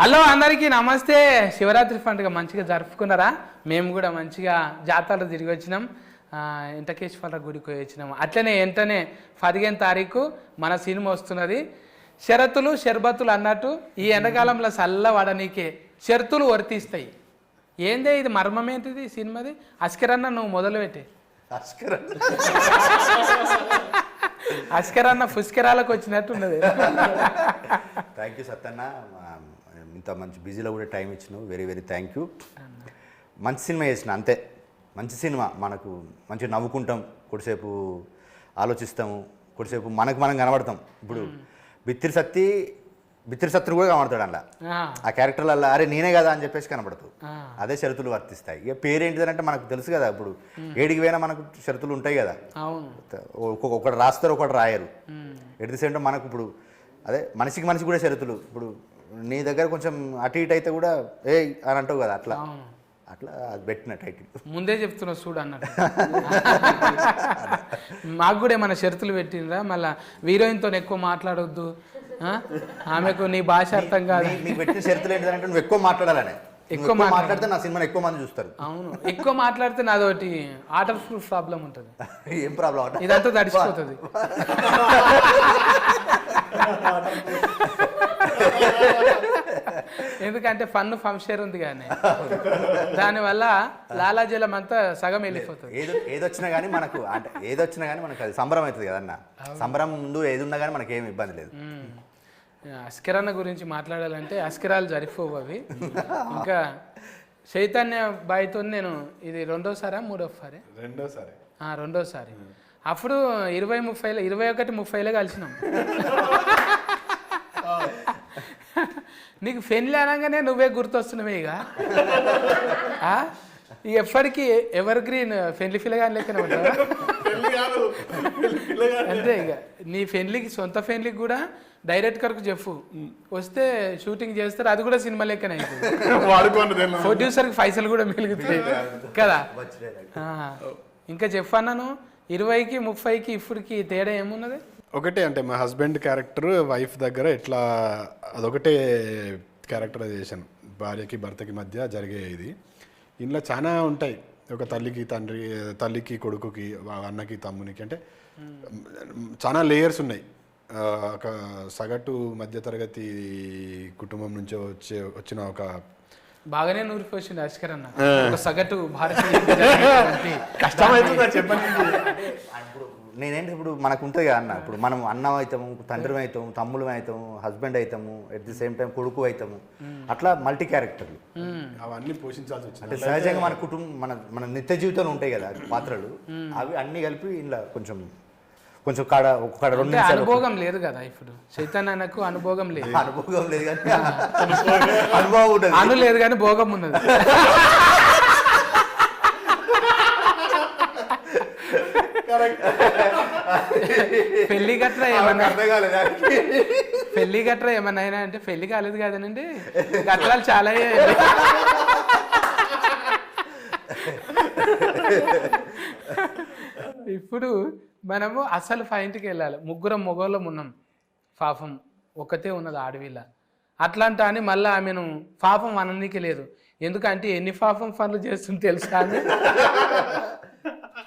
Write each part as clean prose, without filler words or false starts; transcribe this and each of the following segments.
Hello అందరికీ నమస్తే. శివరాత్రి పండుగ మంచిగా జరుపుకున్నారా? మేము కూడా మంచిగా జాతరలు తిరిగి వచ్చినాం, వెంకటేశ్వర గుడికి పోయి వచ్చినాము. అట్లనే వెంటనే 15వ తారీఖు మన సినిమా వస్తున్నది. షరతులు షర్బతులు అన్నట్టు ఈ ఎండాకాలంలో చల్ల వడనీకే షరతులు వర్తిస్తాయి. ఏందే ఇది మర్మం ఏంటిది సినిమాది? అస్కరన్న నువ్వు మొదలుపెట్టే. అస్కరన్న పుష్కరాలకు వచ్చినట్టు ఉన్నది. థ్యాంక్ యూ సత్తన్న, ఇంత మంచి బిజీలో కూడా టైం ఇచ్చినావు. Very very thank you. మంచి సినిమా చేసిన అంతే. మంచి సినిమా, మనకు మంచిగా నవ్వుకుంటాం, కొద్దిసేపు ఆలోచిస్తాము, కొద్దిసేపు మనకు మనం కనబడతాం. ఇప్పుడు బిత్తిరి సత్తుని కూడా కనబడతాడు అలా, ఆ క్యారెక్టర్లలో అరే నేనే కదా అని చెప్పేసి కనబడతావు. అదే షరతులు వర్తిస్తాయి. ఇక పేరేంటిదంటే మనకు తెలుసు కదా, ఇప్పుడు ఏడికి పోయినా మనకు షరతులు ఉంటాయి కదా. ఒకటి రాస్తారు, ఒకటి రాయరు. ఎట్ ది సేమ్ టైం మనకు ఇప్పుడు అదే మనిషికి మనిషి కూడా షరతులు. ఇప్పుడు నీ దగ్గర కొంచెం అటు ఇటు అయితే కూడా ఏ అని అంటావు కదా, అట్లా అట్లా అది పెట్టిన టైటిల్ ముందే చెప్తున్నా చూడు అన్నట్టు. మాకు కూడా ఏమైనా షరతులు పెట్టినరా? మళ్ళీ హీరోయిన్తో ఎక్కువ మాట్లాడొద్దు, ఆమెకు నీ భాష అర్థం కాదు. నీకు పెట్టిన షరతులు ఏంటంటే నువ్వు ఎక్కువ మాట్లాడాలని. ఎక్కువ మాట్లాడితే నా సినిమాని ఎక్కువ మంది చూస్తారు. అవును, ఎక్కువ మాట్లాడితే నాదోటి ఆటర్ ప్రూఫ్ ప్రాబ్లం ఉంటుంది. ఏం ప్రాబ్లం అంటే ఇదంతా తడిచిపోతుంది. ఎందుకంటే ఫన్ ఫంక్షన్ ఉంది కానీ దానివల్ల లాలాజలం అంతా సగం వెళ్ళిపోతుంది. ఏదొచ్చినా కానీ మనకు అంటే ఏదొచ్చినా కానీ మనకు అది సంబరం అవుతుంది కదన్న. సంబరం ముందు ఏది ఉన్నా కానీ మనకి ఏమి ఇబ్బంది లేదు. అస్కిరన్న గురించి మాట్లాడాలంటే అస్కిరాలు జరిపోవు అవి. ఇంకా చైతన్య బాయ్తో నేను ఇది రెండోసారి అప్పుడు 21-30లో కలిసినాం. నీకు పెళ్ళి అనగానే నువ్వే గుర్తొస్తున్నావే. ఇక ఎప్పటికీ ఎవర్ గ్రీన్ పెళ్లి పిల్లగాని లెక్కనే ఉంటావా? అంతే. ఇక నీ పెళ్లికి సొంత పెళ్లికి కూడా డైరెక్ట్ కరకు చెప్పు, వస్తే షూటింగ్ చేస్తారు, అది కూడా సినిమా లెక్కనే అవుతుంది. ప్రొడ్యూసర్కి పైసలు కూడా మిగులుతాయి కదా. ఇంకా చెప్పన్నాను 20-30కి ఇప్పటికి తేడా ఏమున్నది? ఒకటే అంటే మా హస్బెండ్ క్యారెక్టర్ వైఫ్ దగ్గర ఎట్లా అదొకటే క్యారెక్టరైజేషన్, భార్యకి భర్తకి మధ్య జరిగే ఇది. ఇందులో చాలా ఉంటాయి. ఒక తల్లికి కొడుకుకి, అన్నకి తమ్మునికి, అంటే చాలా లేయర్స్ ఉన్నాయి. ఒక సగటు మధ్యతరగతి కుటుంబం నుంచి వచ్చిన ఒక బాగానే నూరిపోయింది అస్కరన్న. ఒక సగటు భారతీయ నేనేంటి ఇప్పుడు మనకు ఉంటుంది కదా అన్న, ఇప్పుడు మనం అన్నం అవుతాము, తండ్రి అవుతాము, తమ్ముడు అవుతాము, హస్బెండ్ అవుతాము, ఎట్ ది సేమ్ టైం కొడుకు అవుతాము. అట్లా మల్టీ క్యారెక్టర్లు అవన్నీ పోషించాల్సి వచ్చింది. అంటే సహజంగా మన కుటుంబం మన నిత్య జీవితంలో ఉంటాయి కదా పాత్రలు, అవి అన్ని కలిపి ఇలా కొంచెం ఒక 2 నిమిషాలు. అనుభవం లేదు కదా ఇప్పుడు చైతన్యకు, అనుభవం లేదు. అనుభవం లేదు కానీ అనుభవం ఉంటుంది. అను లేదు కానీ భోగం ఉన్నది. పెళ్లి గట్రా ఏమన్నా అయినా అంటే పెళ్లి కాలేదు కదనండి, గట్రాలు చాలా. ఇప్పుడు మనము అసలు పాయింట్కి వెళ్ళాలి. ముగ్గురం మొగోళ్ళం ఉన్నాం, పాపం ఒక్కతే ఉన్నది ఆడవిల్ల. అట్లాంటా అని మళ్ళీ ఆమెను పాపం అననీకి లేదు. ఎందుకంటే ఎన్ని పాపం పనులు చేస్తుంది తెలుసా ఆమె.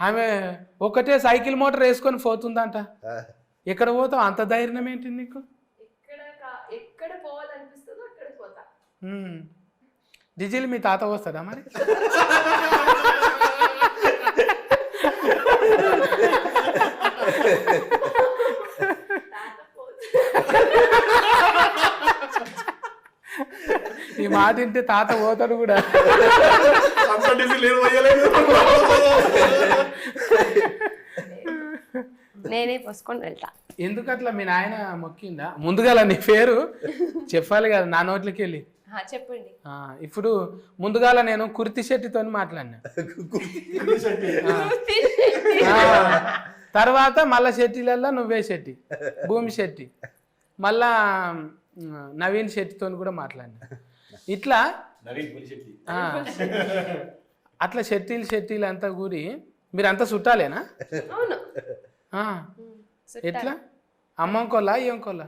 ఆమె ఒకటే సైకిల్ మోటార్ వేసుకొని పోతుందంట. ఎక్కడ పోతావు? అంత ధైర్యం ఏంటి నీకు? డిజిల్ మీ తాత వస్తాడా మరి? ఈ మాట వింటే తాత పోతాడు కూడా. నేనే పోసుకొని వెళ్తా. ఎందుకట్లా మీ నాయన మొక్కిందా? ముందుగా నీ పేరు చెప్పాలి కదా నా నోట్లకి వెళ్ళి. చెప్పండి. ఇప్పుడు ముందుగాల నేను కుర్తి శెట్టితో మాట్లాడినా, తర్వాత మళ్ళా శెట్టిలల్లా నువ్వే శెట్టి, భూమి శెట్టి, మళ్ళా నవీన్ శెట్టితో కూడా మాట్లాడినా. ఇట్లా అట్లా శెట్టీలు అంతా కూడి మీరంతా చుట్టాలేనా? ఎట్లా? అమ్మంకోలా ఇంకోలా?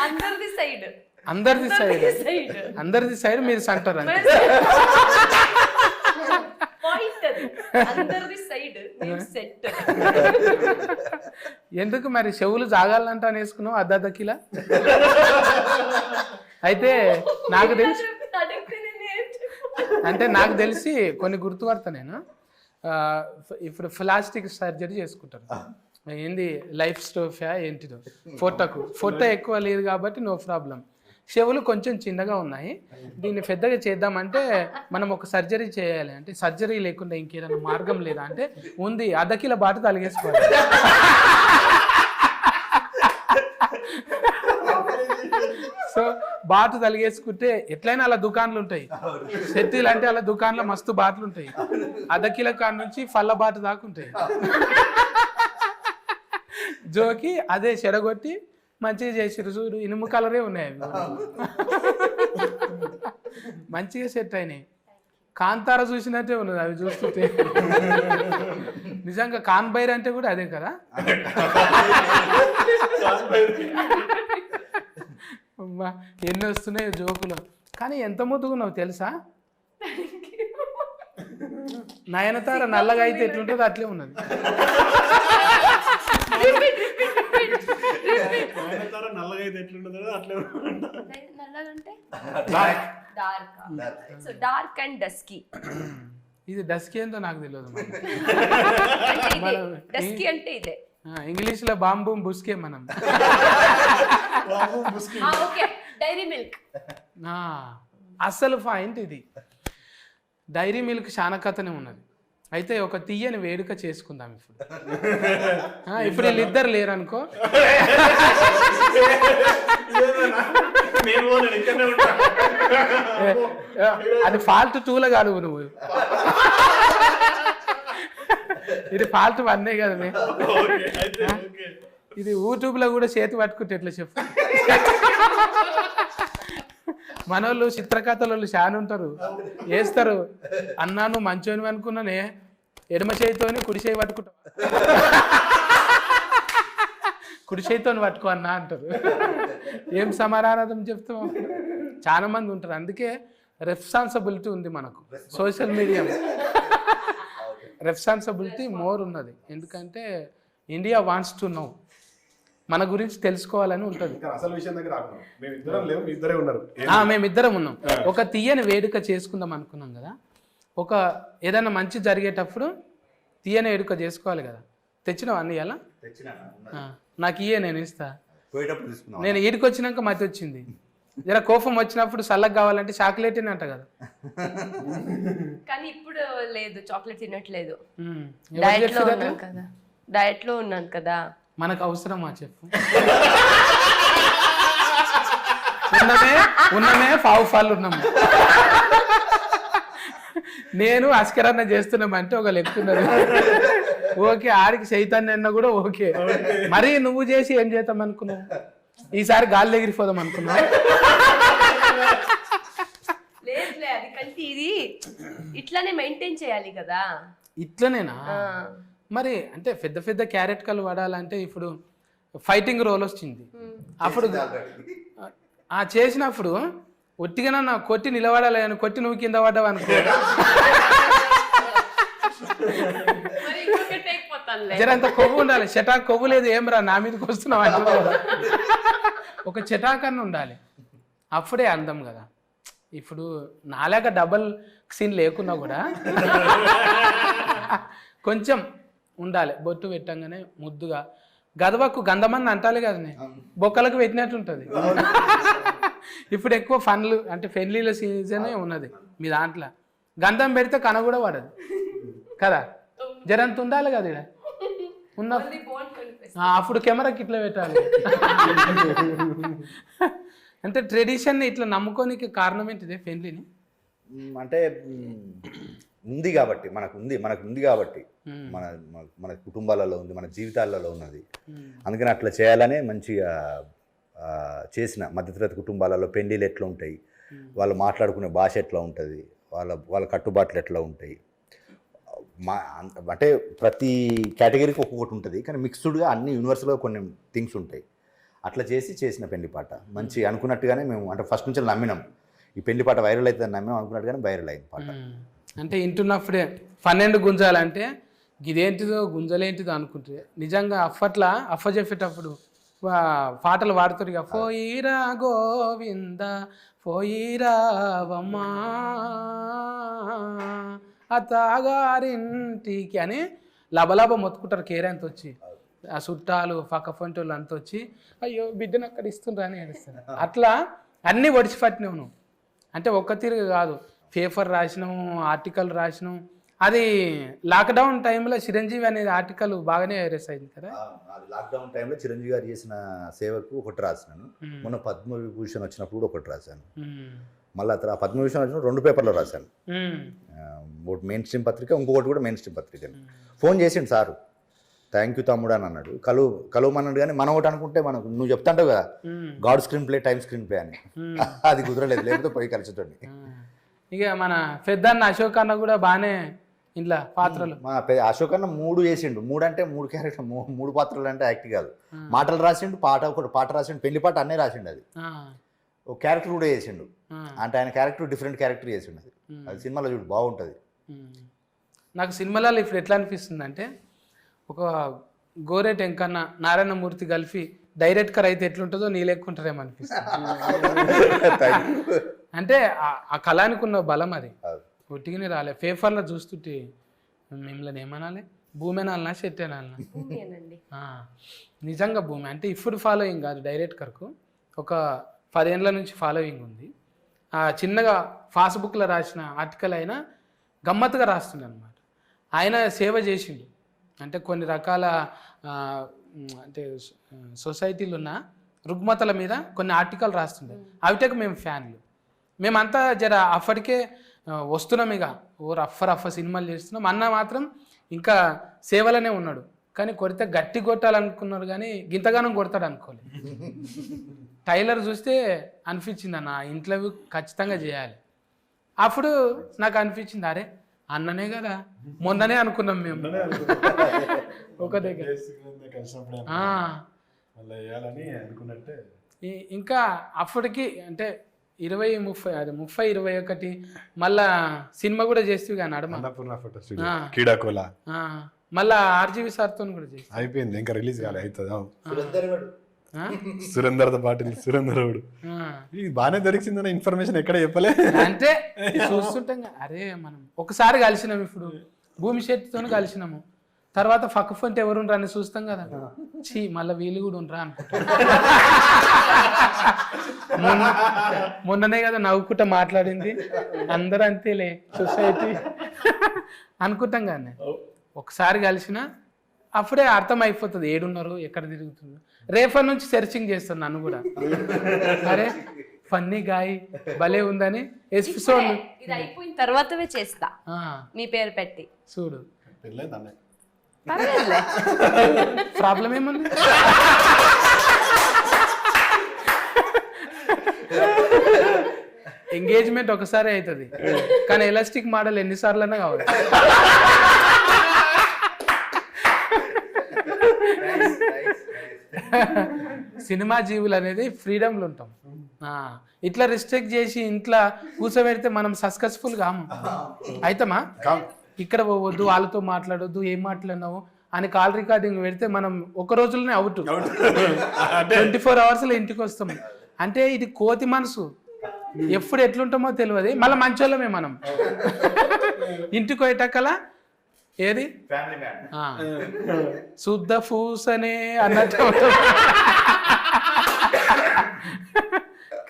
అందరిది సైడ్. అందరిది సైడ్ మీరు సెంటర్ అంతే. పాయింట్ అది అందరిది సైడ్ నేను సెట్. ఎందుకు మరి చెవులు జాగాలంట వేసుకున్నావు అర్ధ కిలో? అయితే నాకు తెలిసి నాకు తెలిసి కొన్ని గుర్తుపడతా నేను. ఇప్పుడు ప్లాస్టిక్ సర్జరీ చేసుకుంటారు, ఏంది లైఫ్ స్టోఫా ఏంటిదో, ఫోటో ఎక్కువ లేదు కాబట్టి నో ప్రాబ్లం. చెవులు కొంచెం చిన్నగా ఉన్నాయి, దీన్ని పెద్దగా చేద్దామంటే మనం ఒక సర్జరీ చేయాలి అంటే సర్జరీ లేకుండా ఇంకేదైనా మార్గం లేదా అంటే ఉంది, అర్ధ కిలో బాట తలిగేసుకోవాలి. సో బాటు తలిగేసుకుంటే ఎట్లయినా అలా దుకాన్లు ఉంటాయి, సెట్టీలు అంటే అలా దుకాన్లో మస్తు బాటలు ఉంటాయి, అర్ధ కిలో కాడ నుంచి ఫల్ల బాట దాకా ఉంటాయి. జోకి అదే చెడగొట్టి మంచిగా చేసిరు చూడు, ఇనుము కలరే ఉన్నాయి అవి. మంచిగా సెట్ అయినాయి, కాంతార చూసినట్టే ఉన్నది అవి చూస్తుంటే. నిజంగా కాన్బైర్ అంటే కూడా అదే కదా. అమ్మా ఎన్ని వస్తున్నాయి జోకులు, కానీ ఎంత ముద్దుగున్నావు తెలుసా. నయనతార నల్లగా అయితే ఎట్లుంటుందో అట్లే ఉన్నది. Dark and dusky. ఇది డస్కీ ఏంటో నాకు తెలియదు. డస్కీ అంటే ఇదే ఇంగ్లీష్ లో బాంబు బుస్కే మనం. Okay Dairy Milk. అసలు పాయింట్ ఇది, డైరీ మిల్క్ చాలా కథనే ఉన్నది. అయితే ఒక తీయని వేడుక చేసుకుందాం ఇప్పుడు. ఇప్పుడు వీళ్ళిద్దరు లేరనుకో, అది ఫాల్ట్ 2లో కాదు నువ్వు, ఇది ఫాల్ట్ 1 కదా. ఇది యూట్యూబ్ లో కూడా చేతి పట్టుకుంటే ఎట్లా చెప్పు. మనోళ్ళు చిత్రకథలు చాలా ఉంటారు, వేస్తారు. అన్నా నువ్వు మంచోని అనుకున్నానే, ఎడమ చేతితోని కుడి చేయి పట్టుకుంటావు, కుడి చేతితోని పట్టుకో అన్నా అంటారు. ఏం సమాధానం చెప్తాం. చాలా మంది ఉంటారు, అందుకే రెస్పాన్సిబిలిటీ ఉంది మనకు. సోషల్ మీడియా రెస్పాన్సిబిలిటీ మోర్ ఉన్నది, ఎందుకంటే ఇండియా వాంట్స్ టు నో, మన గురించి తెలుసుకోవాలని ఉంటుంది. అసలు విషయం దగ్గర మేమిద్దరం ఉన్నాం. ఒక తీయని వేడుక చేసుకుందాం అనుకున్నాం కదా, ఒక ఏదైనా మంచి జరిగేటప్పుడు తీయని వేడుక చేసుకోవాలి కదా. తెచ్చినావు అన్ని అలా నాకు ఇయ్యే, నేను ఇస్తా. నేను ఈడికి వచ్చినాక మతి వచ్చింది, జర కోపం వచ్చినప్పుడు చల్లగా కావాలంటే చాక్లెట్ అంట కదా. కానీ ఇప్పుడు లేదు, చాక్లెట్ తినట్లేదు, ఎవరు డయట్ లో ఉన్నాను కదా. మనకు అవసరమా చెప్పు. ఉన్నమే పావు ఉన్నాము. నేను అస్కరన్న చేస్తున్నామంటే ఒక లెక్కున్నది. ఓకే, ఆడికి చైతన్య కూడా ఓకే. మరి నువ్వు చేసి ఏం చేద్దాం అనుకున్నావు? ఈసారి గాలి ఎగిరిపోదాం అనుకున్నావు? లేదులే, అది కంటే ఇది ఇట్లానే మెయింటైన్ చేయాలి కదా. ఇట్లనేనా? మరి అంటే పెద్ద పెద్ద క్యారెట్ కలు వాడాలంటే ఇప్పుడు ఫైటింగ్ రోల్ వచ్చింది, అప్పుడు చేసినప్పుడు ఒట్టిగా నా కొట్టి నిలబడాలి అని, కొట్టి నువ్వు కింద పడ్డావు అనుకో, జరంత కొవ్వు ఉండాలి. చెటాక్ కొవ్వు లేదు, ఏం రా నా మీదకి వస్తున్నావు అంటే ఒక చెటాకన్న ఉండాలి, అప్పుడే అందం కదా. ఇప్పుడు నాలాగా డబల్ సీన్ లేకున్నా కూడా కొంచెం ఉండాలి. బొట్టు పెట్టంగానే ముద్దుగా, గదవకు గంధమని అంటాలి కదా, బొక్కలకు పెట్టినట్టు ఉంటుంది. ఇప్పుడు ఎక్కువ ఫన్లు అంటే పెళ్ళిళ్ళ సీజనే ఉన్నది మీ దాంట్లో, గంధం పెడితే కన కూడా పడదు కదా, జరంత ఉండాలి కదా ఇక్కడ ఉన్న. అప్పుడు కెమెరాకి ఇట్లా పెట్టాలి. అంటే ట్రెడిషన్ ఇట్లా నమ్ముకోనికి కారణం ఏంటిదే పెళ్ళిని? అంటే ఉంది కాబట్టి, మనకు ఉంది కాబట్టి, మన కుటుంబాలలో ఉంది, మన జీవితాలలో ఉన్నది. అందుకని అట్లా చేయాలనే మంచిగా చేసిన. మధ్యతరగతి కుటుంబాలలో పెళ్ళిళ్ళు ఎట్లా ఉంటాయి, వాళ్ళు మాట్లాడుకునే భాష ఎట్లా ఉంటుంది, వాళ్ళ కట్టుబాట్లు ఎట్లా ఉంటాయి, అంటే ప్రతి కేటగిరీకి ఒక్కొక్కటి ఉంటుంది. కానీ మిక్స్డ్గా అన్ని యూనివర్సల్గా కొన్ని థింగ్స్ ఉంటాయి. అట్లా చేసిన పెళ్లిపాట మంచి అనుకున్నట్టుగానే మేము అంటే ఫస్ట్ నుంచి నమ్మినాం ఈ పెళ్లిపాట వైరల్ అవుతుందని నమ్మినాం, అనుకున్నట్టుగానే వైరల్ అయింది పాట. అంటే వింటున్నప్పుడే 12 గుంజాలంటే ఇదేంటిదో గుంజలేంటిదో అనుకుంటే నిజంగా అప్పట్లో అఫ్ఫ చెప్పేటప్పుడు పాటలు పాడుతారు ఇక పోయిరా గోవింద పోయిరావమ్మా అత్తగారింటికి అని లబలబ మొత్తుకుంటారు కేరంత వచ్చి ఆ చుట్టాలు పక్క పంటోళ్ళు అంత వచ్చి అయ్యో బిడ్డను అక్కడ ఇస్తుండ్రా అని ఏడుస్తారు. అట్లా అన్నీ ఒడిచిపట్టినావు నువ్వు. అంటే ఒక్క తీరు కాదు, పేపర్ రాసినాము, ఆర్టికల్ రాసినాము. అది లాక్డౌన్ టైంలో చిరంజీవి అనేది ఆర్టికల్ బాగానే వైరస్ అయింది కదా. లాక్డౌన్ టైంలో చిరంజీవి గారు చేసిన సేవకు ఒకటి రాసినాను. మొన్న పద్మవిభూషణ్ వచ్చినప్పుడు కూడా ఒకటి రాశాను. మళ్ళీ అతను ఆ పద్మవిభూషణ్ వచ్చిన 2 పేపర్లో రాశాను. ఒకటి మెయిన్ స్ట్రీమ్ పత్రిక, ఇంకొకటి కూడా మెయిన్ స్ట్రీమ్ పత్రిక. ఫోన్ చేసిండు సారు, థ్యాంక్ యూ తమ్ముడు అని అన్నాడు. కలువమన్నాడు. కానీ మనం ఒకటి అనుకుంటే మనకు నువ్వు చెప్తాంటావు కదా God screen play time screen play అని, అది కుదరలేదు, లేకపోతే పోయి కలిసిటోండి. ఇక మన పెద్దన్న అశోక్ అన్న కూడా బాగానే ఇంట్లో పాత్రలు. మా అశోక్ అన్న 3 చేసిండు. 3 అంటే 3 క్యారెక్టర్, 3 పాత్రలు అంటే యాక్ట్ కాదు. మాటలు రాసిండు, ఒకటి పాట రాసిండు, పెళ్లి పాట అన్నీ రాసిండు. అది ఒక క్యారెక్టర్ కూడా చేసిండు. అంటే ఆయన క్యారెక్టర్ డిఫరెంట్ క్యారెక్టర్ చేసిండు. అది సినిమాలో చూడు బాగుంటుంది. నాకు సినిమాలలో ఇప్పుడు ఎట్లా అనిపిస్తుంది అంటే ఒక గోరెట్ ఎంకన్న నారాయణమూర్తి కలిపి డైరెక్టర్ అయితే ఎట్లుంటుందో నీ లెక్కుంటారేమో అనిపిస్తుంది. అంటే ఆ కళానికి ఉన్న బలం అది ఒట్టిగానే రాలే. పేపర్లో చూస్తుంటే మిమ్మల్ని ఏమనాలి, భూమి అనాలనా చెట్టు అనాలనా? నిజంగా భూమి అంటే ఇప్పుడు ఫాలోయింగ్ కాదు, డైరెక్టర్కు ఒక 10 ఏళ్ళ నుంచి ఫాలోయింగ్ ఉంది. చిన్నగా ఫాస్బుక్లో రాసిన ఆర్టికల్ అయినా గమ్మత్తుగా రాస్తుండే అనమాట. ఆయన సేవ చేసిండు. అంటే కొన్ని రకాల అంటే సొసైటీలు ఉన్న రుగ్మతల మీద కొన్ని ఆర్టికల్ రాస్తుండే. అవిటకు మేము ఫ్యాన్లు. మేమంతా జర అప్పటికే వస్తున్నాం, ఇక రఫ్ సినిమాలు చేస్తున్నాం. అన్న మాత్రం ఇంకా సేవలనే ఉన్నాడు. కానీ కొడితే గట్టి కొట్టాలనుకున్నాడు, కానీ గింతగానం కొడతాడు అనుకోలేదు. టైలర్ చూస్తే అనిపించింది అన్న ఇంటర్వ్యూ ఖచ్చితంగా చేయాలి. అప్పుడు నాకు అనిపించింది, అరే అన్ననే కదా, మొన్ననే అనుకున్నాం మేము ఒక దగ్గర. ఇంకా అప్పటికి అంటే 30-21 మళ్ళా సినిమా కూడా చేస్తేవి కానీ అడమ మళ్ళా ఆర్జీవి సార్తో కూడా చేసి అయిపోయింది, ఇంకా రిలీజ్ కాలే. అవుతుంది సురేందర్తో పాటు సురేందరుడు ఇది బాగానే దొరికిందన్న ఇన్ఫర్మేషన్ ఎక్కడ చెప్పలే. అంటే చూస్తుంటాం అరే మనం ఒకసారి కలిసినాము, ఇప్పుడు భూమి శెట్టితో కలిసినాము, తర్వాత ఫక్ ఫంట్ ఎవరు అని చూస్తాం కదా, చీ మళ్ళీ వీళ్ళు కూడా ఉండరా అనుకుంటా. మొన్ననే కదా నవ్వుకుంటా మాట్లాడింది, అందరూ అంతేలే సొసైటీ అనుకుంటాం కానీ ఒకసారి కలిసిన అప్పుడే అర్థం అయిపోతుంది ఏడున్నారు, ఎక్కడ తిరుగుతున్నారు. రేపటి నుంచి సెర్చింగ్ చేస్తాను నన్ను కూడా, అరే ఫన్నీ గాయ భలే ఉందని. ఎపిసోడ్ ఇది అయిపోయిన తర్వాతవే చేస్తా మీ పేరు పెట్టి చూడు. పర్వాలేదులే, ప్రాబ్లం ఏముంది. ఎంగేజ్మెంట్ ఒకసారి అవుతుంది, కానీ ఎలాస్టిక్ మోడల్ ఎన్నిసార్లు అయినా కావాలి. సినిమా జీవులు అనేది ఫ్రీడమ్లు ఉంటాం. ఇట్లా రిస్ట్రిక్ట్ చేసి ఇంట్లో కూర్చోబెడితే మనం సక్సెస్ఫుల్ కాము. అయితమా? ఇక్కడ పోవద్దు, వాళ్ళతో మాట్లాడొద్దు, ఏం మాట్లాడినావు అని కాల్ రికార్డింగ్ పెడితే మనం ఒక రోజులోనే అవుట్. 24 అవర్స్లో ఇంటికి వస్తాం. అంటే ఇది కోతి మనసు, ఎప్పుడు ఎట్లుంటామో తెలియదు. మళ్ళీ మంచోళ్ళమే మనం. ఇంటికి పోయేటక్కల ఏది శుద్ధ ఫూసనే అన్నట్టు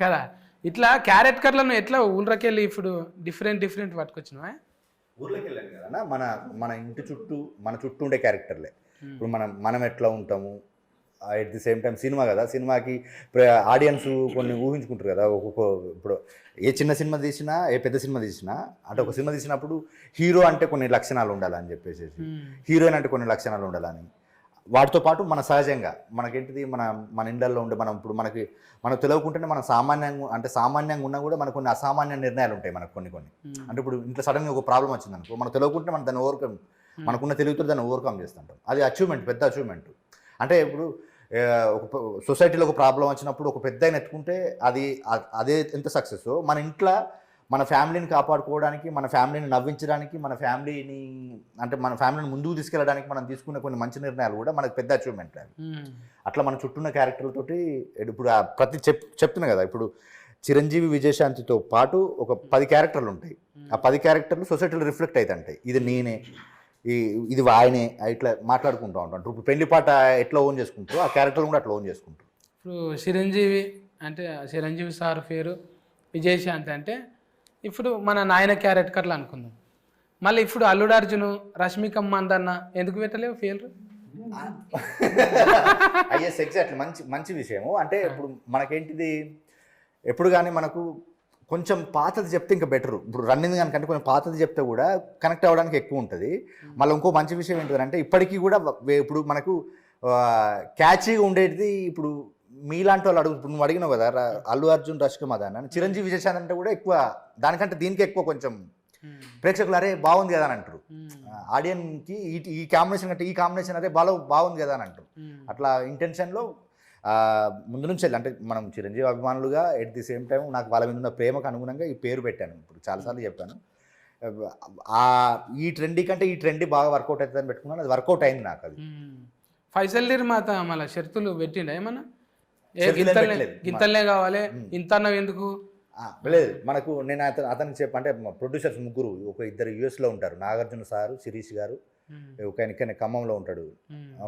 కదా. ఇట్లా క్యారెక్టర్లను ఎట్లా ఊళ్ళకెళ్ళి ఇప్పుడు డిఫరెంట్ పట్టుకొచ్చినావా? ఊర్లోకి వెళ్ళాను కదా, మన ఇంటి చుట్టూ మన చుట్టూ ఉండే క్యారెక్టర్లే. ఇప్పుడు మనం ఎట్లా ఉంటాము, at the same time cinema కదా, సినిమాకి ఆడియన్స్ కొన్ని ఊహించుకుంటారు కదా. ఇప్పుడు ఏ చిన్న సినిమా తీసినా ఏ పెద్ద సినిమా తీసినా అంటే ఒక సినిమా తీసినప్పుడు హీరో అంటే కొన్ని లక్షణాలు ఉండాలని చెప్పేసి, హీరోయిన్ అంటే కొన్ని లక్షణాలు ఉండాలని, వాటితో పాటు మన సహజంగా మనకేంటిది మన ఇండ్లలో ఉండే ఇప్పుడు మనకు తెలియకుంటేనే మనం సామాన్యంగా ఉన్నా కూడా మనకు కొన్ని అసామాన్య నిర్ణయాలు ఉంటాయి మనకు కొన్ని. అంటే ఇప్పుడు ఇంట్లో సడన్గా ఒక ప్రాబ్లం వచ్చిందనుకో, మనకు తెలియకుంటే మనం దాన్ని మనకున్న తెలివితో దాన్ని ఓవర్కమ్ చేస్తుంటాం. అది అచీవ్మెంట్, పెద్ద అచీవ్మెంట్. అంటే ఇప్పుడు ఒక సొసైటీలో ఒక ప్రాబ్లం వచ్చినప్పుడు ఒక పెద్ద ఆయన ఎత్తుకుంటే అదే ఎంత సక్సెస్. మన ఇంట్లో మన ఫ్యామిలీని కాపాడుకోవడానికి, మన ఫ్యామిలీని నవ్వించడానికి, మన ఫ్యామిలీని ముందుకు తీసుకెళ్ళడానికి మనం తీసుకునే కొన్ని మంచి నిర్ణయాలు కూడా మనకు పెద్ద అచీవ్మెంట్ అవి. అట్లా మన చుట్టూన్న క్యారెక్టర్లతోటి ఇప్పుడు ప్రతి చెప్తున్నా కదా, ఇప్పుడు చిరంజీవి విజయశాంతితో పాటు ఒక 10 క్యారెక్టర్లు ఉంటాయి. ఆ 10 క్యారెక్టర్లు సొసైటీలో రిఫ్లెక్ట్ అవుతుంటాయి. ఇది నేనే, ఇది ఆయనే, ఇట్లా మాట్లాడుకుంటూ ఉంటాం. ఇప్పుడు పెళ్లి పాట ఎట్లా ఓన్ చేసుకుంటారో ఆ క్యారెక్టర్లు కూడా అట్లా ఓన్ చేసుకుంటారు. ఇప్పుడు చిరంజీవి అంటే చిరంజీవి సార్ పేరు విజయశాంతి అంటే ఇప్పుడు మన నాయన క్యారెక్టర్లు అనుకుందాం. మళ్ళీ ఇప్పుడు అల్లుడు అర్జును, రష్మిక మందన్న ఎందుకు పెట్టలేవు పేర్లు? అయ్యస్ ఎగ్జాక్ట్లీ, మంచి విషయము. అంటే ఇప్పుడు మనకేంటిది, ఎప్పుడు కానీ మనకు కొంచెం పాతది చెప్తే ఇంకా బెటరు. ఇప్పుడు రన్నింగ్ కనుకంటే కొంచెం పాతది చెప్తే కూడా కనెక్ట్ అవ్వడానికి ఎక్కువ ఉంటుంది. మళ్ళీ ఇంకో మంచి విషయం ఏంటంటే ఇప్పటికీ కూడా ఇప్పుడు మనకు క్యాచీగా ఉండేది. ఇప్పుడు మీలాంటి వాళ్ళు ఇప్పుడు నువ్వు అడిగినావు కదా, అల్లు అర్జున్, రష్మిక మందన్న, చిరంజీవి విజయశాంతి అంటే కూడా ఎక్కువ దానికంటే దీనికి ఎక్కువ కొంచెం ప్రేక్షకులు అరే బాగుంది కదా అని అంటారు. ఆడియన్కి ఈ కాంబినేషన్ కంటే ఈ కాంబినేషన్ అరే బాగుంది కదా అని అంటారు. అట్లా ఇంటెన్షన్లో ముందు నుంచి అంటే మనం చిరంజీవి అభిమానులుగా ఎట్ ది సేమ్ టైం నాకు వాళ్ళ మీద ఉన్న ప్రేమకు అనుగుణంగా ఈ పేరు పెట్టాను. ఇప్పుడు చాలాసార్లు చెప్పాను, ఈ ట్రెండీ కంటే ఈ ట్రెండీ బాగా వర్కౌట్ అవుతుందని పెట్టుకున్నాను. అది వర్కౌట్ అయింది నాకు. అది ఫైసల్ నిర్మాత మళ్ళీ షరతులు పెట్టిండ ఏమన్నా, గింతలనే కావాలి ఇంత అన్నవి ఎందుకు? లేదు, మనకు నేను అతనికి చెప్పంటే ప్రొడ్యూసర్స్ ముగ్గురు, ఒక 2 యూఎస్లో ఉంటారు, నాగార్జున సారు, శిరీష్ గారు, ఒక ఆయన ఖమ్మంలో ఉంటాడు.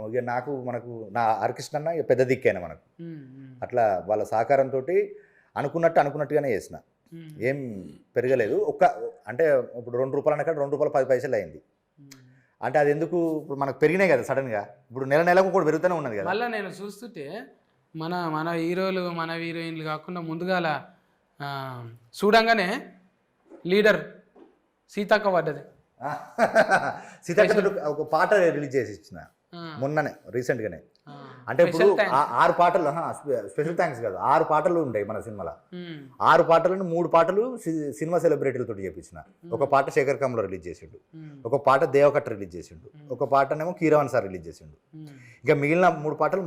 ఇక మనకు నా హరికృష్ణ పెద్ద దిక్కైనా మనకు. అట్లా వాళ్ళ సహకారంతో అనుకున్నట్టుగానే చేసిన, ఏం పెరగలేదు. అంటే ఇప్పుడు ₹2 అన్నక్కడ ₹2.10 అయింది. అంటే అది ఎందుకు, ఇప్పుడు మనకు పెరిగినాయి కదా సడన్గా. ఇప్పుడు నెలకు కూడా పెరుగుతూనే ఉన్నది కదా. మళ్ళీ నేను చూస్తుంటే మన హీరోలు, మన హీరోయిన్లు కాకుండా ముందుగాల చూడంగానే లీడర్ సీతక్క పడ్డది. సీతక్క ఒక పాట రిలీజ్ చేసి ఇచ్చిన మొన్ననే, రీసెంట్గానే. అంటే ఇప్పుడు 6 పాటలు, స్పెషల్ థ్యాంక్స్ కాదు, 6 పాటలు ఉంటాయి మన సినిమాలో. 6 పాటలను 3 పాటలు సినిమా సెలబ్రిటీలతో చేపించిన. ఒక పాట శేఖర్ కమ్లో రిలీజ్ చేసిండు, ఒక పాట దేవకట్ట రిలీజ్ చేసిండు, ఒక పాటనేమో కీరవాణి సార్ రిలీజ్ చేసిండు. ఇంకా మిగిలిన 3 పాటలు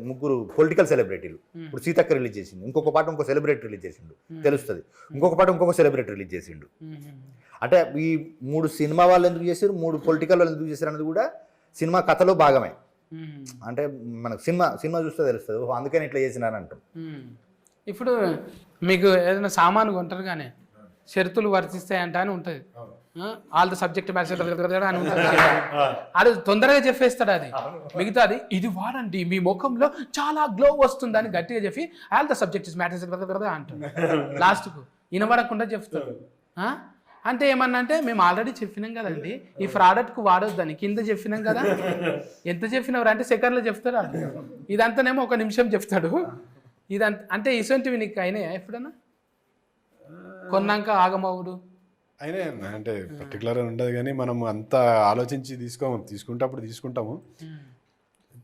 ముగ్గురు పొలిటికల్ సెలబ్రిటీలు. ఇప్పుడు సీతక్క రిలీజ్ చేసిండు, ఇంకొక పాట ఇంకో సెలబ్రిటీ రిలీజ్ చేసిండు, తెలుస్తుంది. ఇంకొక పాట ఇంకొక సెలబ్రిటీ రిలీజ్ చేసిండు. అంటే ఈ 3 సినిమా వాళ్ళు ఎందుకు చేశారు, 3 పొలిటికల్ వాళ్ళు ఎందుకు చేశారు అన్నది కూడా సినిమా కథలో భాగమే. అంటే మనకు సినిమా చూస్తే తెలుస్తుంది, అందుకని ఇట్లా చేసినారు అంటాం. ఇప్పుడు మీకు ఏదైనా సామాను కొంటారు కానీ షరతులు వర్తిస్తాయంట అని ఉంటుంది. ఆల్ ద సబ్జెక్ట్ మ్యాచ్ అని ఉంటుంది. అది తొందరగా చెప్పేస్తాడు. అది మిగతాది ఇది వాడండి మీ ముఖంలో చాలా గ్లో వస్తుంది అని గట్టిగా చెప్పి ఆల్ ద సబ్జెక్ట్ మ్యాటర్స్ అంటుంది. లాస్ట్కు వినబడకుండా చెప్తాడు. అంటే ఏమన్నా అంటే మేము ఆల్రెడీ చెప్పినాం కదండి ఈ ప్రోడక్ట్కు వాడొద్దని, కింద చెప్పినాం కదా. ఎంత చెప్పినవారు అంటే సెకండ్లో చెప్తారు. ఇదంతానేమో 1 నిమిషం చెప్తాడు. ఇదంతా అంటే ఇసొంటివి నీకు అయినాయా ఎప్పుడన్నా? కొన్నాక ఆగమవుడు అయినా అంటే పర్టికులర్ ఉండదు కానీ మనం అంత ఆలోచించి తీసుకుంటప్పుడు తీసుకుంటాము.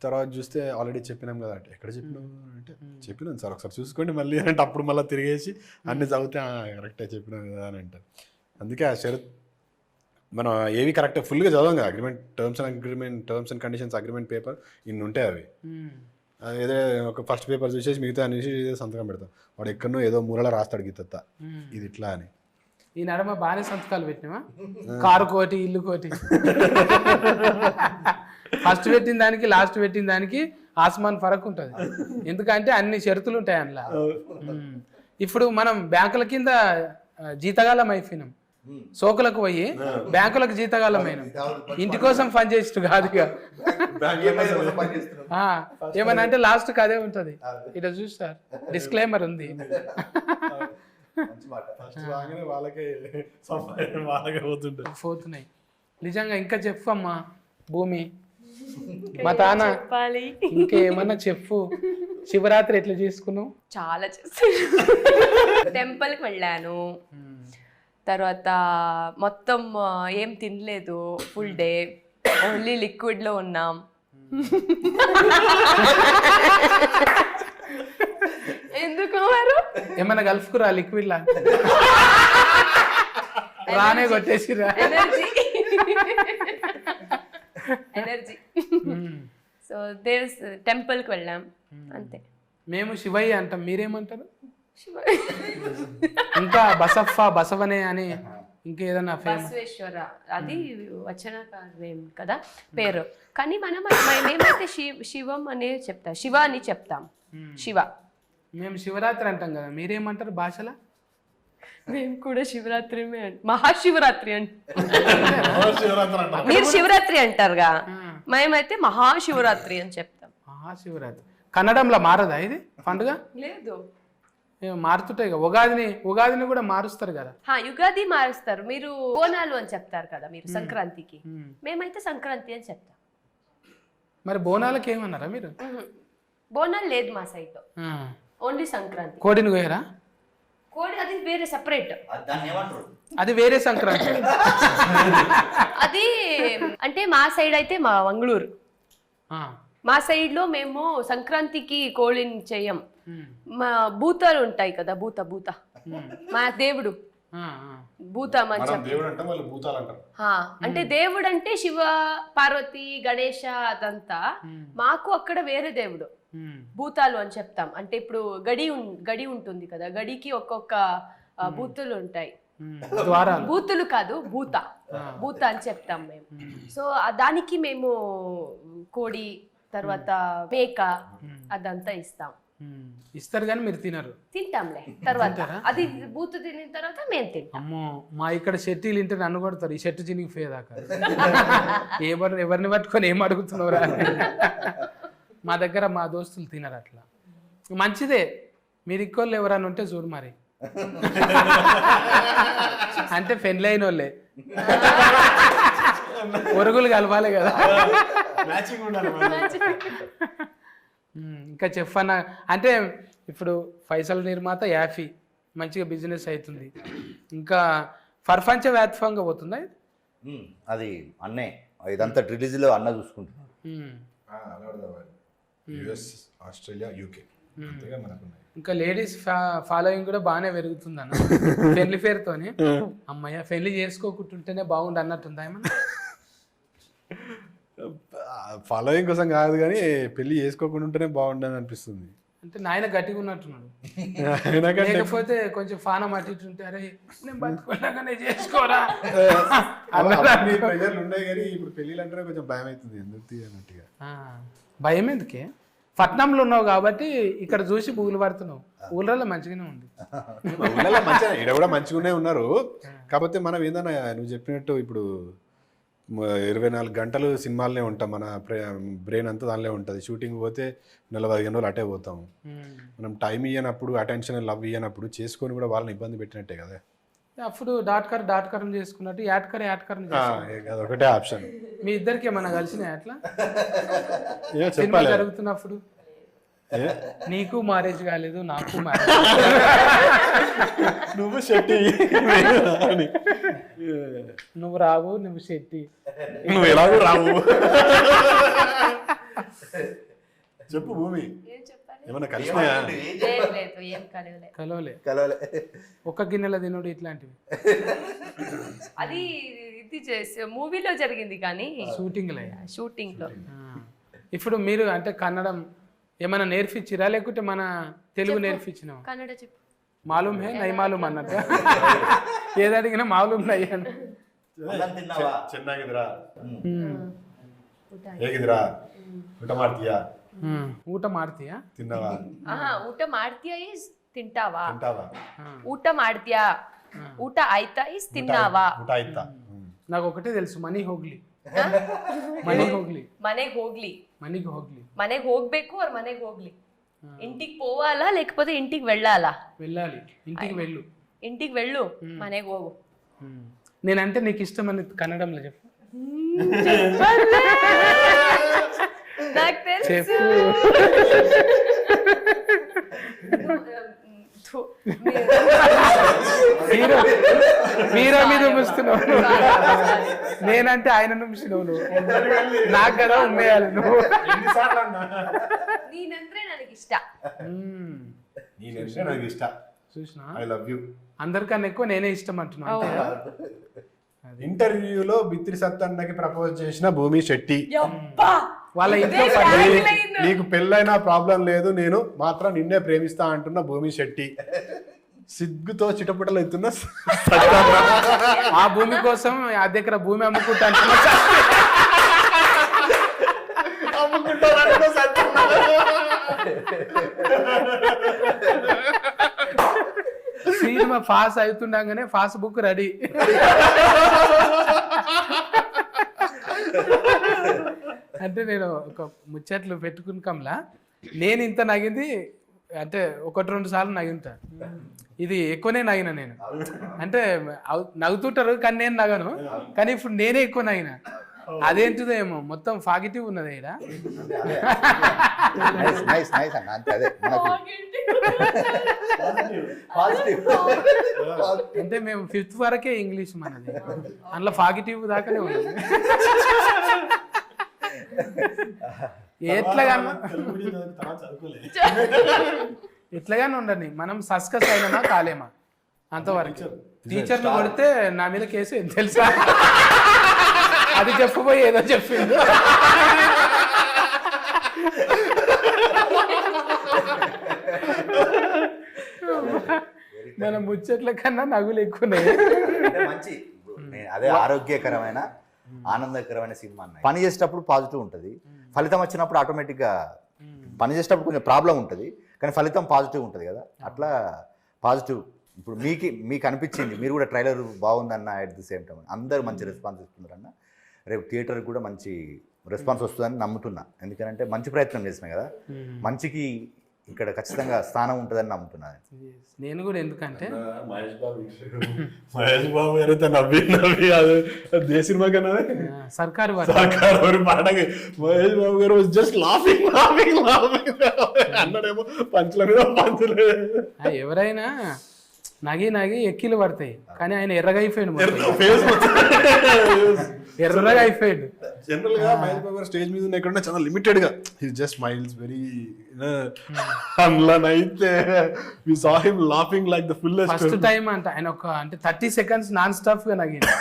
తర్వాత చూస్తే ఆల్రెడీ చెప్పినాం కదా అంటే ఎక్కడ చెప్పినాం అంటే చెప్పినాం సార్ ఒకసారి చూసుకోండి మళ్ళీ అంటే అప్పుడు మళ్ళీ తిరిగేసి అన్ని చదివితే కరెక్టే చెప్పినాం కదా అని అంటారు. అందుకే ఆ షరత్ మనం ఏవి కరెక్ట్ ఫుల్గా చదవం కదా. Terms and conditions agreement paper ఇన్ని ఉంటాయి. అవి ఏదో ఒక ఫస్ట్ పేపర్ చూసేసి మిగతా అనేసి సంతకం పెడతాం. వాడు ఎక్కడనో ఏదో మూలలో రాస్తాడు గీత ఇది ఇట్లా అని. ఈ నడమ బాగానే సంతకాలు పెట్టినావా? కారు కోటి, ఇల్లు కోటి. ఫస్ట్ పెట్టిన దానికి లాస్ట్ పెట్టిన దానికి ఆస్మాన్ ఫరక్ ఉంటుంది. ఎందుకంటే అన్ని షరతులు ఉంటాయి అందులో. ఇప్పుడు మనం బ్యాంకుల కింద జీతగాలం అయిపోయినాం, సోకులకు పోయి బ్యాంకులకు జీతగాలమైన ఇంటి కోసం పని చేసినట్టు కాదుగా. ఏమన్నా అంటే లాస్ట్కి అదే ఉంటుంది. ఇట్లా చూస్తారు డిస్క్లైమర్ ఉంది. పోతున్నాయి నిజంగా. ఇంకా చెప్పు అమ్మా భూమి, మా తాన ఇంకేమన్నా చెప్పు. శివరాత్రి ఎట్లా చేసుకున్నావు? చాలా చేస్తాను. టెంపుల్కి వెళ్ళాను, తర్వాత మొత్తం ఏం తినలేదు, ఫుల్ డే ఓన్లీ లిక్విడ్లో ఉన్నాం. ఎందుకు వారు ఏమన్నా కలుపుకురా లిక్విడ్ లా? రానే కొట్టేసిరా ఎనర్జీ. సో దేవ్ టెంపుల్కి వెళ్ళాం అంతే. మేము శివయ్య అంటాం, మీరేమంటారు? శివ ఇంకా బసవనే అని ఇంకేదన్నా ఫేమస్? బసవేశ్వర అది వచనకారం కదా పేరు, కానీ మేమైతే శివం అనే చెప్తాం, శివ అని చెప్తాం. శివ. మేము శివరాత్రి అంటాం కదా, మీరేమంటారు భాషలో? మేము కూడా శివరాత్రి మహాశివరాత్రి మీరు శివరాత్రి అంటారుగా, మేమైతే మహాశివరాత్రి అని చెప్తాం. మహాశివరాత్రి కన్నడంలో మారదా ఇది పండుగ? లేదు, మారుతుంటాయి కదా. ఉగాదిని కూడా మారుస్తారు కదా. యుగాది మారుస్తారు, మీరు బోనాలు అని చెప్తారు కదా మీరు సంక్రాంతికి, మేమైతే సంక్రాంతి అని చెప్తాం. మరి బోనాలకి ఏమన్నారా మీరు? బోనాలు లేదు మా సైడ్ లో, ఓన్లీ సంక్రాంతి. కోడిని కోయరా? కోడి అది వేరే సెపరేట్, అది వేరే సంక్రాంతి. అది అంటే మా సైడ్ అయితే మా మంగళూరు, మా సైడ్ లో మేము సంక్రాంతికి కోడిని చెయ్యం. మా భూతాలు ఉంటాయి కదా, భూత మా దేవుడు భూత అంటే దేవుడు అంటే శివ పార్వతి గణేష అదంతా. మాకు అక్కడ వేరే దేవుడు భూతాలు అని చెప్తాం. అంటే ఇప్పుడు గడి ఉంటుంది కదా, గడికి ఒక్కొక్క భూతులు ఉంటాయి. భూతులు కాదు, భూత అని చెప్తాం మేము. సో దానికి మేము కోడి తర్వాత మేక అదంతా ఇస్తారు కానీ మీరు తినరు? తింటాంలే తర్వాత, అది బూతు తిన్న తర్వాత మేము తింటాం. అమ్మో, మా ఇక్కడ షెట్టీలు ఇంటే నన్ను కొడతారు, ఈ షెట్టు చినిగిపోయేదాకా. ఎవరిని పట్టుకొని ఏం అడుగుతున్నారా? మా దగ్గర మా దోస్తులు తినరు అట్లా. మంచిదే, మీరు ఇక్కోళ్ళు ఎవరన్నా ఉంటే చూడు మరి. అంటే పెళ్ళైన వాళ్ళే ఒరుగులు కలవాలి కదా. ఇంకా చెఫ్ అన్న అంటే ఇప్పుడు ఫైసల్ నిర్మాత యాఫీ మంచిగా బిజినెస్ అవుతుంది. ఇంకా ప్రపంచ వ్యాప్తంగా పోతుందా అది? అన్నే ఇదంతా రిలీజ్లో అన్న చూసుకుంటున్నాడు. Australia, UK. ఇంకా లేడీస్ ఫాలోయింగ్ కూడా బాగానే పెరుగుతుంది అన్న పెళ్లి పేరుతోని. అమ్మయ్య పెళ్లి చేసుకోకుంటుంటేనే బాగుండు అన్నట్టుందా ఏమన్నా? ఫాలోయింగ్ కోసం కాదు కానీ పెళ్లి చేసుకోకుండా ఉంటేనే బాగుండని అనిపిస్తుంది. అంటే నాయన గట్టిగా ఉన్నట్టున్నాడు, లేకపోతే కొంచెం ఫానం అటు ఇటు ఉంటే అరే నేను బతుకున్నాగానే చేసుకోరా ప్రజలు ఉన్నాయి. కానీ ఇప్పుడు పెళ్ళిళ్ళు అంటే కొంచెం భయం అవుతుంది, ఎందుకు అన్నట్టుగా. భయం ఎందుకే? పట్నంలో ఉన్నావు కాబట్టి ఇక్కడ చూసి బూగులు పడుతున్నావు. ఊళ్ళలో మంచిగానే ఉంది, ఊళ్ళలో మంచిగా ఇక్కడ కూడా మంచిగానే ఉన్నారు. కాకపోతే మనం ఏందన్నా నువ్వు చెప్పినట్టు ఇప్పుడు 24 గంటలు సినిమాలనే ఉంటాం, మన బ్రెయిన్ అంతా దానిలో ఉంటుంది. షూటింగ్ పోతే 40 రోజులు అటే పోతాం. మనం టైం ఇవ్వనప్పుడు, అటెన్షన్ లవ్ ఇవ్వనప్పుడు చేసుకొని కూడా వాళ్ళని ఇబ్బంది పెట్టినట్టే కదా. అప్పుడు డాట్కరం చేసుకున్నట్టు యాట్కరం అదొకటే ఆప్షన్. మీ ఇద్దరికి ఏమన్నా కలిసినాయి అట్లా చెప్పాలి జరుగుతున్నప్పుడు? నీకు మ్యారేజ్ కాలేదు, నాకు మ్యారేజ్. నువ్వు శెట్టి, నువ్వు రావు, నువ్వు శెట్టి, నువ్వు ఎలాగో రావు. చెప్పు భూమి, ఏమన్నా కలిసినాయా? కలవలే. ఒక్క గిన్నెల తినుడు ఇట్లాంటివి అది ఇది మూవీలో జరిగింది కానీ షూటింగ్ లో. ఇప్పుడు మీరు అంటే కన్నడం ఏమైనా నేర్పించిరా లేకుంటే మన తెలుగు నేర్పించినా? కన్నడ చెప్పు. మాలూమ్ హే నై మాలూమ్ అన్నట్టు ఏది అడిగినా మాలూమ్ నై అన్న. ಚೆನ್ನಾಗಿದ್ರಾ ಹೇಗಿದ್ರಾ ಊಟ ಮಾಡ್ತೀಯಾ ಊಟ ಮಾಡ್ತೀಯಾ ತಿನ್ನವಾ ಊಟ ಮಾಡ್ತೀಯಾ ಇಸ್ ತಿಂಟಾವಾ ತಿಂಟಾವಾ ಊಟ ಮಾಡ್ತೀಯಾ ಊಟ ಆಯ್ತಾ ಇಸ್ ತಿನ್ನಾವಾ ಊಟ ಆಯ್ತಾ నాకు ఒకటే తెలుసు మనీ హోగ్ಲಿ ಮನೆಗೆ ಹೋಗ್ಬೇಕು ಅವ್ರ ಮನೆಗೆ ಹೋಗ್ಲಿ. ఇంటికి పోవాలా లేకపోతే ఇంటికి వెళ్ళాలా? వెళ్ళాలి. ఇంటికి వెళ్ళు మನೆಗೆ ಹೋಗು. నేనంటే నీకు ఇష్టమని కన్నడంలో చెప్పు. నాకు తెలుసు. మీరా మీద ఉమ్మిస్తున్నావు, నేనంటే ఆయన నుంచినావు నువ్వు. నాకు కదా ఉమ్మేయాలి నువ్వు. ನೀನಂದ್ರೆ ನನಗೆ ಇಷ್ಟ. చూసినా ఐ లవ్ యూ. అందరికన్నా ఎక్కువ నేనే ఇష్టం అంటున్నా. ఇంటర్వ్యూలో బిత్రి సత్తన్నకి ప్రపోజ్ చేసిన భూమి శెట్టి. వాళ్ళ ఇంట్లో నీకు పెళ్ళైనా ప్రాబ్లం లేదు, నేను మాత్రం నిన్నే ప్రేమిస్తా అంటున్న భూమి శెట్టి, సిగ్గుతో చిటపుటలు ఎత్తున్న ఆ భూమి కోసం ఆ దగ్గర భూమి అమ్ముకుంటాను సినిమా పాస్ అవుతుండగానే పాస్ బుక్ రెడీ. అంటే నేను ఒక ముచ్చట్లు పెట్టుకుని కమలా నేను ఇంత నగింది అంటే 1-2 సార్లు నగింటా. ఇది ఎక్కువనే నగిన నేను. అంటే నవ్వుతుంటారు కానీ నేను నగను, కానీ ఇప్పుడు నేనే ఎక్కువ నగిన. అదేంటిదో ఏమో మొత్తం పాజిటివ్ ఉన్నది ఇక్కడ. అంటే మేము 5th వరకే ఇంగ్లీష్ మనది, అందులో పాజిటివ్ దాకానే ఉన్నది. ఎట్లాగానే ఉండని మనం సస్కస్ అయినా కాలేమా అంతవరకు. టీచర్లు కొడితే నా మీద కేసు ఏం తెలుసా, అది చెప్పబోయి ఏదో చెప్పిండు. మన ముచ్చట్ల కన్నా నగులు ఎక్కువనే. మంచి అదే ఆరోగ్యకరమైన ఆనందకరమైన సినిమా. పని చేసేటప్పుడు పాజిటివ్ ఉంటుంది, ఫలితం వచ్చినప్పుడు ఆటోమేటిక్గా పని చేసేటప్పుడు కొంచెం ప్రాబ్లం ఉంటుంది కానీ ఫలితం పాజిటివ్ ఉంటుంది కదా, అట్లా పాజిటివ్. ఇప్పుడు మీకు అనిపించింది, మీరు కూడా ట్రైలర్ బాగుందన్న, అట్ ది సేమ్ టైం అందరూ మంచి రెస్పాన్స్ ఇస్తున్నారన్న, రేపు థియేటర్కి కూడా మంచి రెస్పాన్స్ వస్తుందని నమ్ముతున్నా. ఎందుకంటే మంచి ప్రయత్నం చేసినా కదా, మంచికి ఇక్కడ ఖచ్చితంగా స్థానం ఉంటుందని నమ్ముతున్నాను నేను కూడా. ఎందుకంటే మహేష్ బాబు ఏదైతే నవ్వి అది ఏ సినిమా కన్నా సర్కారు పాటకి మహేష్ బాబు గారు జస్ట్ లాఫింగ్ అన్నాడేమో, పంచుల మీద పంచులు. ఎవరైనా నగి ఎక్కిలు పడతాయి కానీ ఆయన ఎర్రగా అయిపోయాడు, ఎర్రగా అయిపోయాడు. జనరల్ గా మహేష్ బాబు గారు స్టేజ్ మీద ఎక్కడున్నా చాలా లిమిటెడ్ గా, హి జస్ట్ స్మైల్స్ వెరీ. అయితే we saw him laughing like the fullest. First time అంటే ఆయన ఒక అంటే 30 seconds నాన్ స్టాప్ గా నగింది.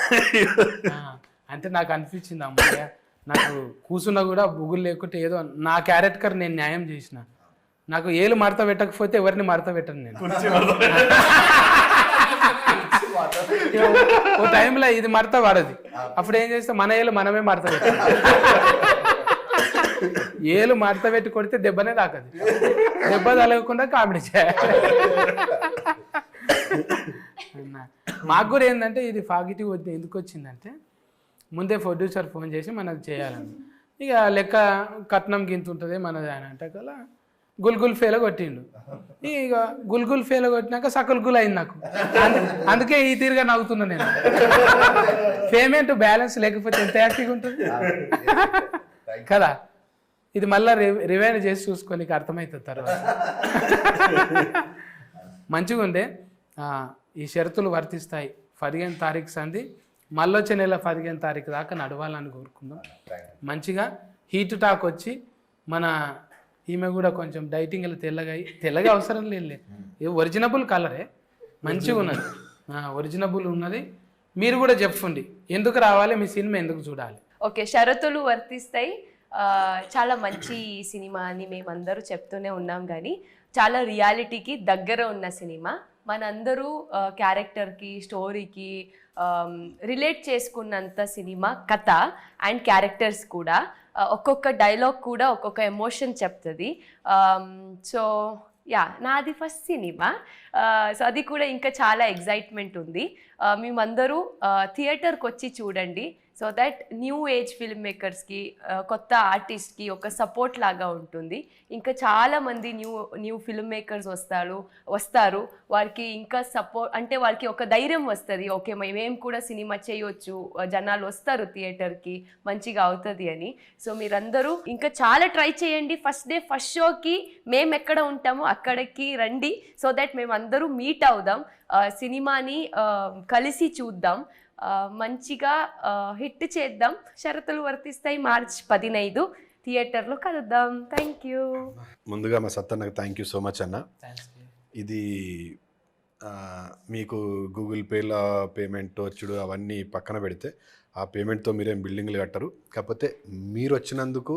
అంటే నాకు అనిపించింది అమ్మయ్య, నాకు కూసున్నా కూడా బుగులు లేకుంటే ఏదో నా క్యారెక్టర్ నేను న్యాయం చేసిన. నాకు ఏలు మడత పెట్టకపోతే ఎవరిని మడత పెట్టను నేను. ఓ టైంలో ఇది మడత పడది, అప్పుడు ఏం చేస్తే మన ఏలు మనమే మడత పెట్టాలి. ఏలు మడత పెట్టి కొడితే దెబ్బనే తాకది, దెబ్బ తగలకుండా కామెడీ చేయాలి. మాకు కూడా ఏంటంటే ఇది పాజిటివ్ ఎందుకు వచ్చిందంటే, ముందే ప్రొడ్యూసర్ ఫోన్ చేసి మనకు చేయాలని, ఇక లెక్క కట్నం గింత ఉంటుంది మనది అని అంటే కల గుల్గుల్ ఫేల కొట్టిండు. ఇక గుల్గుల్ ఫేల కొట్టినాక సకల్ గుల్ అయింది నాకు. అందుకే ఈ తీరుగా నవ్వుతున్నా నేను. పేమెంట్ బ్యాలెన్స్ లేకపోతే ఎంత హ్యాపీగా ఉంటుంది కదా. ఇది మళ్ళీ రివైండ్ చేసి చూసుకొని అర్థమవుతుంది తర్వాత. మంచిగా ఉండే. ఈ షరతులు వర్తిస్తాయి. 15 తారీఖు సంది మళ్ళొచ్చే నెల 15 తారీఖు దాకా నడవాలని కోరుకుందాం. మంచిగా హీట్ టాక్ వచ్చి మన ఈమె కూడా కొంచెం డైటింగ్ తెల్లగా అవసరం లేదు, ఒరిజినబుల్ కలరే మంచిగా ఉన్నది, ఒరిజినబుల్ ఉన్నది. మీరు కూడా చెప్పండి ఎందుకు రావాలి, మీ సినిమా ఎందుకు చూడాలి. ఓకే, షరతులు వర్తిస్తాయి. చాలా మంచి సినిమా అని మేమందరూ చెప్తూనే ఉన్నాం, కానీ చాలా రియాలిటీకి దగ్గర ఉన్న సినిమా. మనందరూ క్యారెక్టర్కి స్టోరీకి రిలేట్ చేసుకున్నంత సినిమా కథ అండ్ క్యారెక్టర్స్ కూడా. ఒక్కొక్క డైలాగ్ కూడా ఒక్కొక్క ఎమోషన్ చెప్తుంది. సో యా, నాది ఫస్ట్ సినిమా. సో అది కూడా ఇంకా చాలా ఎగ్జైట్మెంట్ ఉంది. మేమందరూ థియేటర్కి వచ్చి చూడండి, so that new age film మేకర్స్కి, కొత్త ఆర్టిస్ట్కి ఒక సపోర్ట్ లాగా ఉంటుంది. ఇంకా చాలామంది న్యూ ఫిల్మ్ మేకర్స్ వస్తారు. వారికి ఇంకా సపోర్ట్ అంటే వాళ్ళకి ఒక ధైర్యం వస్తుంది, ఓకే మేము కూడా సినిమా చేయొచ్చు, జనాలు వస్తారు థియేటర్కి, మంచిగా అవుతుంది అని. సో మీరందరూ ఇంకా చాలా ట్రై చేయండి. ఫస్ట్ డే ఫస్ట్ షోకి మేము ఎక్కడ ఉంటామో అక్కడికి రండి, సో దట్ మేము అందరూ మీట్ అవుదాం, సినిమాని కలిసి చూద్దాం, మంచిగా హిట్ చేద్దాం. షరతులు వర్తిస్తాయి. మార్చ్ 15 థియేటర్లో కలుద్దాం. Thank you. ముందుగా మా సత్తన్నకు థ్యాంక్ యూ సో మచ్ అన్న. ఇది మీకు గూగుల్ పేలో పేమెంట్ వచ్చుడు అవన్నీ పక్కన పెడితే, ఆ పేమెంట్తో మీరేం బిల్డింగ్లు కట్టరు. కాకపోతే మీరు వచ్చినందుకు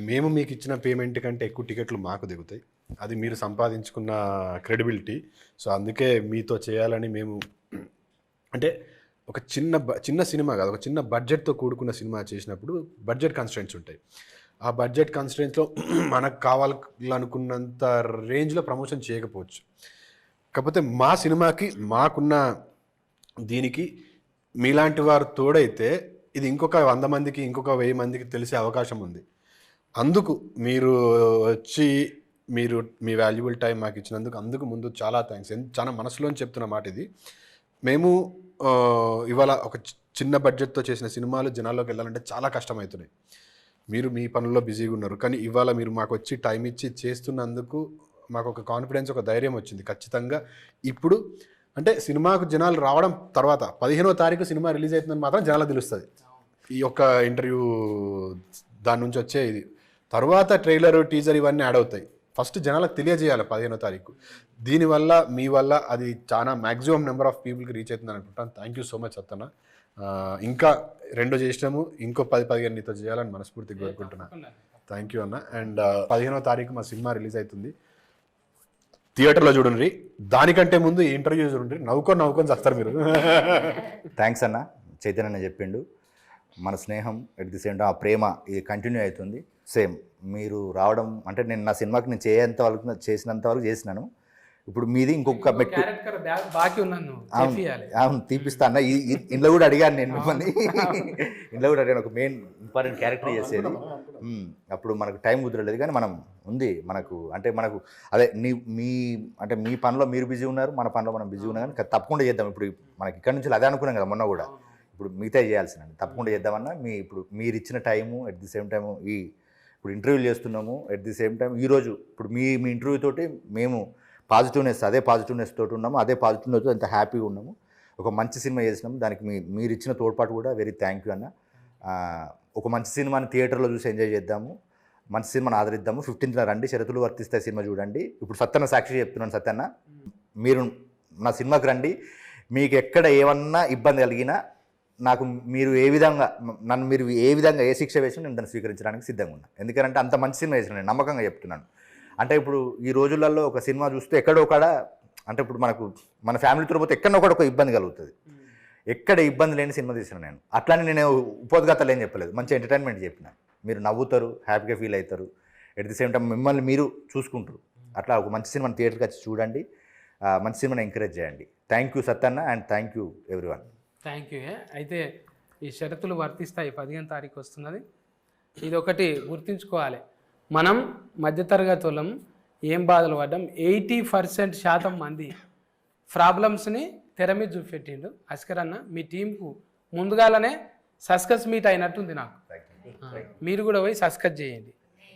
మేము మీకు ఇచ్చిన పేమెంట్ కంటే ఎక్కువ టికెట్లు మాకు దిగుతాయి. అది మీరు సంపాదించుకున్న క్రెడిబిలిటీ. సో అందుకే మీతో చేయాలని మేము, అంటే ఒక చిన్న సినిమా కాదు, ఒక చిన్న బడ్జెట్తో కూడుకున్న సినిమా చేసినప్పుడు బడ్జెట్ కన్స్ట్రెంట్స్ ఉంటాయి. ఆ బడ్జెట్ కన్స్ట్రెంట్స్లో మనకు కావాలనుకున్నంత రేంజ్లో ప్రమోషన్ చేయకపోవచ్చు. కాకపోతే మా సినిమాకి మాకున్న దీనికి మీలాంటి వారు తోడైతే ఇది ఇంకొక 100 మందికి, ఇంకొక 1000 మందికి తెలిసే అవకాశం ఉంది. అందుకు మీరు వచ్చి మీరు మీ వాల్యుబుల్ టైం మాకు ఇచ్చినందుకు ముందు చాలా థ్యాంక్స్. చాలా మనసులోని చెప్తున్న మాట ఇది. మేము ఇవాళ ఒక చిన్న బడ్జెట్తో చేసిన సినిమాలు జనాల్లోకి వెళ్ళాలంటే చాలా కష్టమవుతున్నాయి. మీరు మీ పనుల్లో బిజీగా ఉన్నారు, కానీ ఇవాళ మీరు మాకు వచ్చి టైం ఇచ్చి చేస్తున్నందుకు మాకు ఒక కాన్ఫిడెన్స్, ఒక ధైర్యం వచ్చింది. ఖచ్చితంగా ఇప్పుడు అంటే సినిమాకు జనాలు రావడం తర్వాత 15వ తారీఖు సినిమా రిలీజ్ అవుతుందని మాత్రం జనాలకు తెలుస్తుంది. ఈ యొక్క ఇంటర్వ్యూ దాని నుంచి వచ్చే ఇది తర్వాత ట్రైలర్, టీజర్ ఇవన్నీ యాడ్ అవుతాయి. ఫస్ట్ జనాలకు తెలియజేయాలి 15వ తారీఖు. దీనివల్ల మీ వల్ల అది చాలా మ్యాక్సిమం నెంబర్ ఆఫ్ పీపుల్కి రీచ్ అవుతుంది అనుకుంటాను. Thank you so much Sattanna. ఇంకా 2 చేసినాము, ఇంకో 10-15 నీతో చేయాలని మనస్ఫూర్తిగా కోరుకుంటున్నాను. థ్యాంక్ యూ అన్న. అండ్ 15వ తారీఖు మా సినిమా రిలీజ్ అవుతుంది, థియేటర్లో చూడండి. దానికంటే ముందు ఈ ఇంటర్వ్యూ చూడండి, నవ్వుకొని చేస్తారు మీరు. థ్యాంక్స్ అన్న. చైతన్య చెప్పిండు, మన స్నేహం ఎట్ ది సేమ్ టైం ఆ ప్రేమ ఇది కంటిన్యూ అవుతుంది. సేమ్ మీరు రావడం అంటే నేను నా సినిమాకి నేను చేసినంత వరకు చేసినాను. ఇప్పుడు మీది ఇంకొక మెట్టు. బాకీ ఉన్నాను, అవును తీపిస్తా అన్న. ఇంట్లో కూడా అడిగాను నేను మిమ్మల్ని, ఇంట్లో కూడా అడిగాను ఒక మెయిన్ ఇంపార్టెంట్ క్యారెక్టర్ చేసేది. అప్పుడు మనకు టైం కుదరలేదు, కానీ మనం ఉంది మనకు, అంటే మనకు అదే మీ పనిలో మీరు బిజీ ఉన్నారు, మన పనిలో మనం బిజీ ఉన్నాం, కానీ తప్పకుండా చేద్దాం. ఇప్పుడు మనకి ఇక్కడ నుంచి అదే అనుకున్నాం కదా మొన్న కూడా, ఇప్పుడు మిగతా చేయాల్సిందండి తప్పకుండా చేద్దామన్నా. ఇప్పుడు మీరు ఇచ్చిన time at the same time ఇప్పుడు ఇంటర్వ్యూలు చేస్తున్నాము ఎట్ ది సేమ్ టైం ఈరోజు ఇప్పుడు మీ ఇంటర్వ్యూ తోటి మేము అదే పాజిటివ్నెస్ తోటి ఉన్నాము, అదే పాజిటివ్నెస్ అంత హ్యాపీగా ఉన్నాము. ఒక మంచి సినిమా చేసినాము, దానికి మీరు ఇచ్చిన తోడ్పాటు కూడా వెరీ థ్యాంక్ యూ అన్న. ఒక మంచి సినిమాని థియేటర్లో చూసి ఎంజాయ్ చేద్దాము, మంచి సినిమాని ఆదరిద్దాము. 15th రండి, షరతులు వర్తిస్తాయి సినిమా చూడండి. ఇప్పుడు సత్తన్న సాక్షి చెప్తున్నాను, సత్తన్న మీరు నా సినిమాకి రండి, మీకు ఎక్కడ ఏమన్నా ఇబ్బంది కలిగినా నాకు మీరు ఏ విధంగా ఏ శిక్ష వేసినా నేను దాన్ని స్వీకరించడానికి సిద్ధంగా ఉన్నా. ఎందుకంటే అంత మంచి సినిమా వేసిన నేను నమ్మకంగా చెప్తున్నాను. అంటే ఇప్పుడు ఈ రోజులలో ఒక సినిమా చూస్తే ఎక్కడో ఒకడ, అంటే ఇప్పుడు మన ఫ్యామిలీతో పోతే ఎక్కడో ఒక ఇబ్బంది కలుగుతుంది. ఎక్కడ ఇబ్బంది లేని సినిమా తీసిన నేను. అట్లానే నేను ఉపోద్ఘాతాలు ఏం చెప్పలేదు, మంచి ఎంటర్టైన్మెంట్ చెప్పిన. మీరు నవ్వుతారు, హ్యాపీగా ఫీల్ అవుతారు, ఎట్ ది సేమ్ టైం మిమ్మల్ని మీరు చూసుకుంటారు. అట్లా ఒక మంచి సినిమాని థియేటర్కి వచ్చి చూడండి, మంచి సినిమాని ఎంకరేజ్ చేయండి. Thank you Sattanna and thank you everyone. Thank you. అయితే ఈ షరతులు వర్తిస్తాయి, 15వ తారీఖు వస్తున్నది. ఇది ఒకటి గుర్తుంచుకోవాలి, మనం మధ్యతరగతి వాళ్ళం ఏం బాధలు పడ్డాం. 80% మంది ప్రాబ్లమ్స్ని తెర మీద చూపెట్టిండు అస్కర్ అన్న. మీ టీంకు ముందుగానే సస్కస్ మీట్ అయినట్టుంది నాకు. మీరు కూడా పోయి సస్కస్ చేయండి.